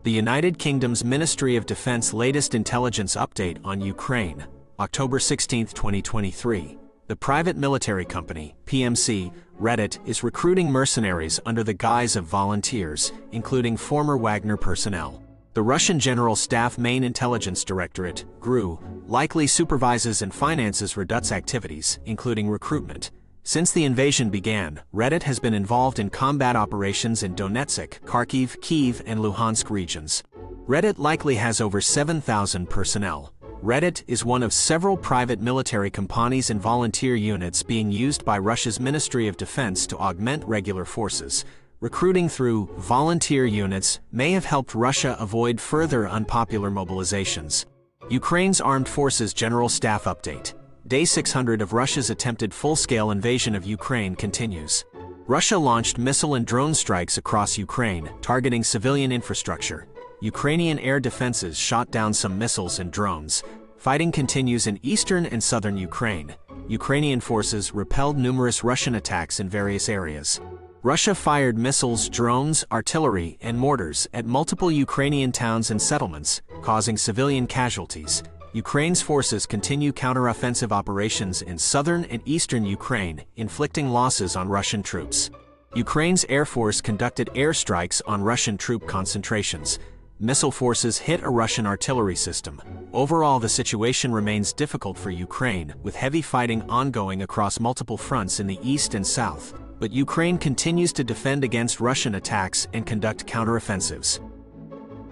The United Kingdom's Ministry of Defense latest intelligence update on Ukraine, October 16, 2023. The private military company, PMC, Reddit, is recruiting mercenaries under the guise of volunteers, including former Wagner personnel. The Russian General Staff Main Intelligence Directorate, GRU, likely supervises and finances Reddit's activities, including recruitment. Since the invasion began, Reddit has been involved in combat operations in Donetsk, Kharkiv, Kyiv, and Luhansk regions. Reddit likely has over 7,000 personnel. Reddit is one of several private military companies and volunteer units being used by Russia's Ministry of Defense to augment regular forces. Recruiting through volunteer units may have helped Russia avoid further unpopular mobilizations. Ukraine's Armed Forces General Staff Update. Day 600 of Russia's attempted full-scale invasion of Ukraine continues. Russia launched missile and drone strikes across Ukraine, targeting civilian infrastructure. Ukrainian air defenses shot down some missiles and drones. Fighting continues in eastern and southern Ukraine. Ukrainian forces repelled numerous Russian attacks in various areas. Russia fired missiles, drones, artillery, and mortars at multiple Ukrainian towns and settlements, causing civilian casualties. Ukraine's forces continue counteroffensive operations in southern and eastern Ukraine, inflicting losses on Russian troops. Ukraine's Air Force conducted airstrikes on Russian troop concentrations. Missile forces hit a Russian artillery system. Overall, the situation remains difficult for Ukraine, with heavy fighting ongoing across multiple fronts in the east and south. But Ukraine continues to defend against Russian attacks and conduct counteroffensives.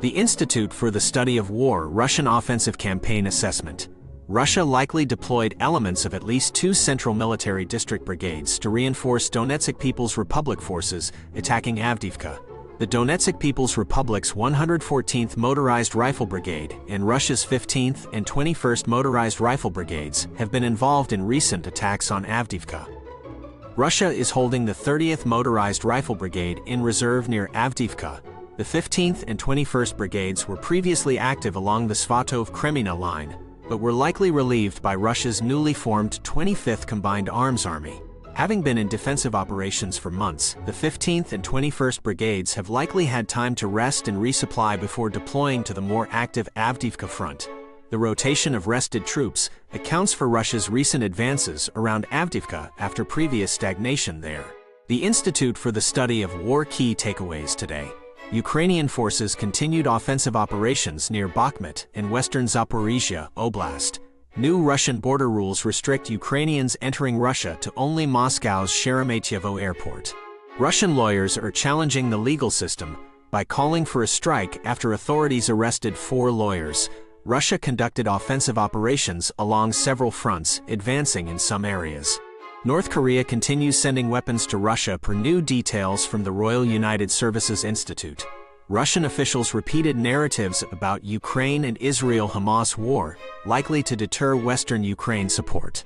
The Institute for the Study of War Russian Offensive Campaign Assessment. Russia likely deployed elements of at least 2 central military district brigades to reinforce Donetsk People's Republic forces attacking Avdiivka. The Donetsk People's Republic's 114th Motorized Rifle Brigade and Russia's 15th and 21st Motorized Rifle Brigades have been involved in recent attacks on Avdiivka. Russia is holding the 30th Motorized Rifle Brigade in reserve near Avdiivka. The 15th and 21st Brigades were previously active along the Svatov-Kreminna line, but were likely relieved by Russia's newly formed 25th Combined Arms Army. Having been in defensive operations for months, the 15th and 21st Brigades have likely had time to rest and resupply before deploying to the more active Avdiivka front. The rotation of rested troops accounts for Russia's recent advances around Avdiivka after previous stagnation there. The Institute for the Study of War key takeaways today. Ukrainian forces continued offensive operations near Bakhmut in western Zaporizhia Oblast. New Russian border rules restrict Ukrainians entering Russia to only Moscow's Sheremetyevo airport. Russian lawyers are challenging the legal system by calling for a strike after authorities arrested 4 lawyers. Russia conducted offensive operations along several fronts, advancing in some areas. North Korea continues sending weapons to Russia per new details from the Royal United Services Institute. Russian officials repeated narratives about Ukraine and Israel-Hamas war, likely to deter Western Ukraine support.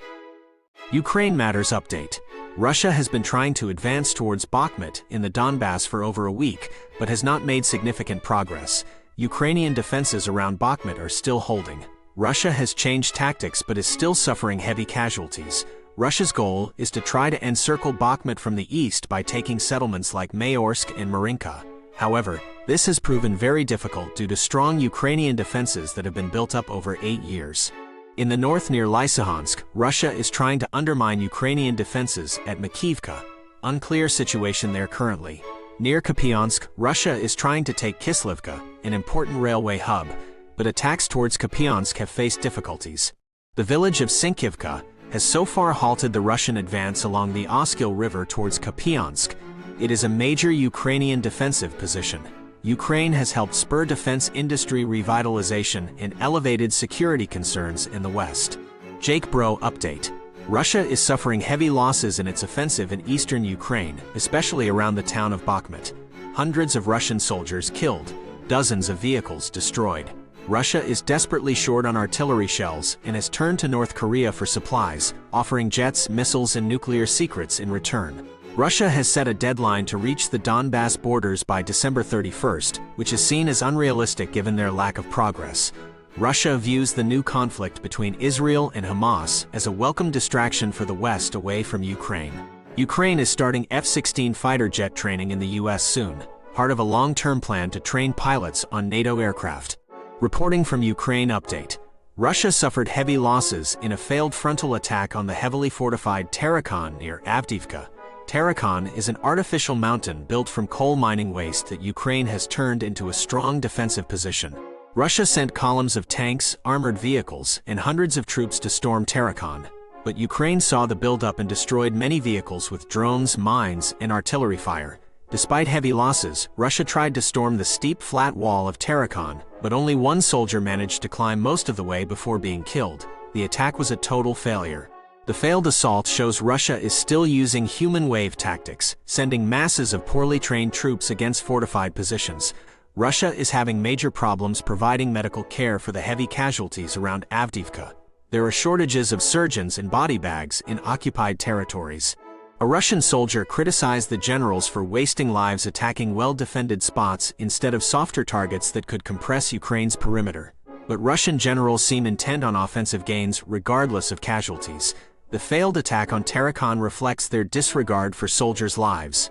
Ukraine Matters Update. Russia has been trying to advance towards Bakhmut in the Donbas for over a week, but has not made significant progress. Ukrainian defenses around Bakhmut are still holding. Russia has changed tactics but is still suffering heavy casualties. Russia's goal is to try to encircle Bakhmut from the east by taking settlements like Mayorsk and Marinka. However, this has proven very difficult due to strong Ukrainian defenses that have been built up over 8 years. In the north near Lysychansk, Russia is trying to undermine Ukrainian defenses at Makiivka. Unclear situation there currently. Near Kupiansk, Russia is trying to take Kislivka, an important railway hub, but attacks towards Kupiansk have faced difficulties. The village of Sinkivka has so far halted the Russian advance along the Oskil River towards Kupiansk. It is a major Ukrainian defensive position. Ukraine has helped spur defense industry revitalization and elevated security concerns in the West. Jake Bro Update. Russia is suffering heavy losses in its offensive in eastern Ukraine, especially around the town of Bakhmut. Hundreds of Russian soldiers killed, dozens of vehicles destroyed. Russia is desperately short on artillery shells and has turned to North Korea for supplies, offering jets, missiles, and nuclear secrets in return. Russia has set a deadline to reach the Donbas borders by December 31st, which is seen as unrealistic given their lack of progress. Russia views the new conflict between Israel and Hamas as a welcome distraction for the West away from Ukraine. Ukraine is starting F-16 fighter jet training in the U.S. soon. part of a long-term plan to train pilots on NATO aircraft. Reporting from Ukraine update. Russia suffered heavy losses in a failed frontal attack on the heavily fortified Terrakhan near Avdiivka. Terrakhan is an artificial mountain built from coal mining waste that Ukraine has turned into a strong defensive position. Russia sent columns of tanks, armored vehicles, and hundreds of troops to storm Terrakhan, but Ukraine saw the buildup and destroyed many vehicles with drones, mines, and artillery fire. Despite heavy losses, Russia tried to storm the steep flat wall of Terrakhan, but only one soldier managed to climb most of the way before being killed. The attack was a total failure. The failed assault shows Russia is still using human wave tactics, sending masses of poorly trained troops against fortified positions. Russia is having major problems providing medical care for the heavy casualties around Avdiivka. There are shortages of surgeons and body bags in occupied territories. A Russian soldier criticized the generals for wasting lives attacking well-defended spots instead of softer targets that could compress Ukraine's perimeter. But Russian generals seem intent on offensive gains regardless of casualties. The failed attack on Terrakhan reflects their disregard for soldiers' lives.